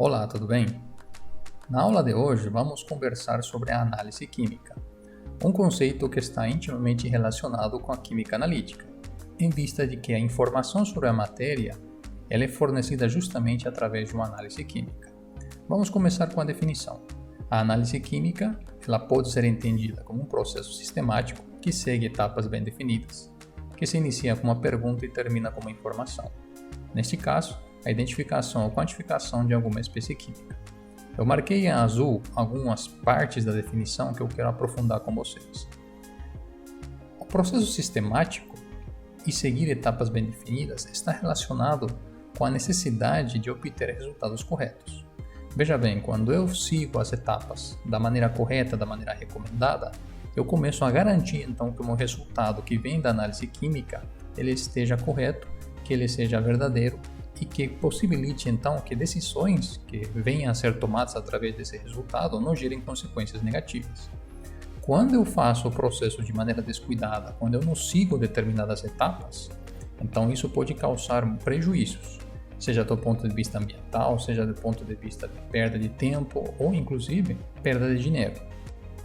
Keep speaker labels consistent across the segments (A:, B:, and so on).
A: Olá, tudo bem? Na aula de hoje vamos conversar sobre a análise química, um conceito que está intimamente relacionado com a química analítica, em vista de que a informação sobre a matéria ela é fornecida justamente através de uma análise química. Vamos começar com a definição. A análise química ela pode ser entendida como um processo sistemático que segue etapas bem definidas, que se inicia com uma pergunta e termina com uma informação. Neste caso, a identificação ou quantificação de alguma espécie química. Eu marquei em azul algumas partes da definição que eu quero aprofundar com vocês. O processo sistemático e seguir etapas bem definidas está relacionado com a necessidade de obter resultados corretos. Veja bem, quando eu sigo as etapas da maneira correta, da maneira recomendada, eu começo a garantir então que o meu resultado que vem da análise química ele esteja correto, que ele seja verdadeiro e que possibilite então que decisões que venham a ser tomadas através desse resultado não gerem consequências negativas. Quando eu faço o processo de maneira descuidada, quando eu não sigo determinadas etapas, então isso pode causar prejuízos, seja do ponto de vista ambiental, seja do ponto de vista de perda de tempo ou inclusive perda de dinheiro.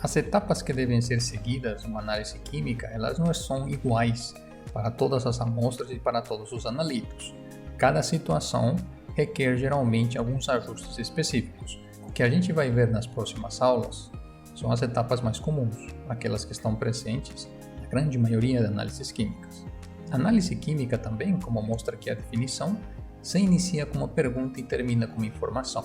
A: As etapas que devem ser seguidas numa análise química, elas não são iguais para todas as amostras e para todos os analíticos. Cada situação requer geralmente alguns ajustes específicos. O que a gente vai ver nas próximas aulas são as etapas mais comuns, aquelas que estão presentes na grande maioria de análises químicas. A análise química também, como mostra aqui a definição, se inicia com uma pergunta e termina com uma informação.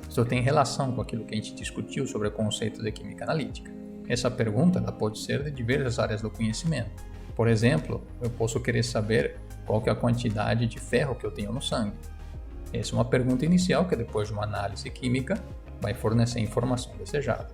A: Isso tem relação com aquilo que a gente discutiu sobre o conceito de química analítica. Essa pergunta ela pode ser de diversas áreas do conhecimento. Por exemplo, eu posso querer saber qual que é a quantidade de ferro que eu tenho no sangue. Essa é uma pergunta inicial que depois de uma análise química vai fornecer a informação desejada.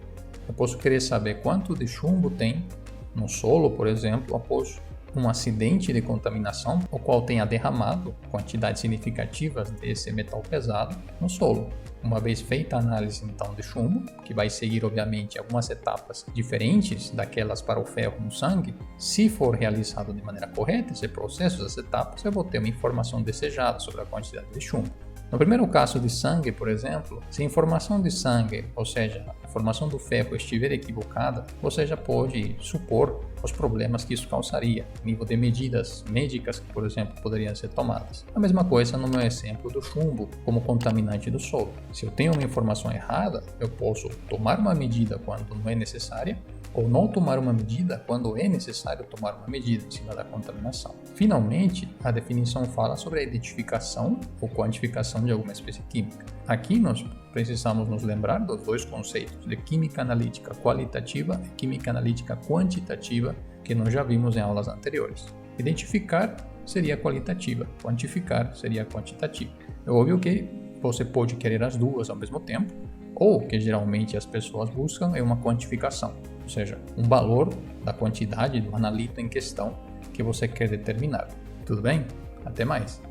A: Eu posso querer saber quanto de chumbo tem no solo, por exemplo, após um acidente de contaminação, o qual tenha derramado quantidades significativas desse metal pesado no solo. Uma vez feita a análise então de chumbo, que vai seguir obviamente algumas etapas diferentes daquelas para o ferro no sangue, se for realizado de maneira correta esse processo, essas etapas, eu vou ter uma informação desejada sobre a quantidade de chumbo. No primeiro caso de sangue, por exemplo, se a informação de sangue, ou seja, a informação do ferro estiver equivocada, você já pode supor os problemas que isso causaria, nível de medidas médicas que, por exemplo, poderiam ser tomadas. A mesma coisa no meu exemplo do chumbo como contaminante do solo. Se eu tenho uma informação errada, eu posso tomar uma medida quando não é necessária, ou não tomar uma medida quando é necessário tomar uma medida em cima da contaminação. Finalmente, a definição fala sobre a identificação ou quantificação de alguma espécie química. Aqui nós precisamos nos lembrar dos dois conceitos de química analítica qualitativa e química analítica quantitativa que nós já vimos em aulas anteriores. Identificar seria qualitativa, quantificar seria quantitativa. É óbvio que você pode querer as duas ao mesmo tempo, ou o que geralmente as pessoas buscam é uma quantificação, ou seja, um valor da quantidade do analito em questão que você quer determinar. Tudo bem? Até mais!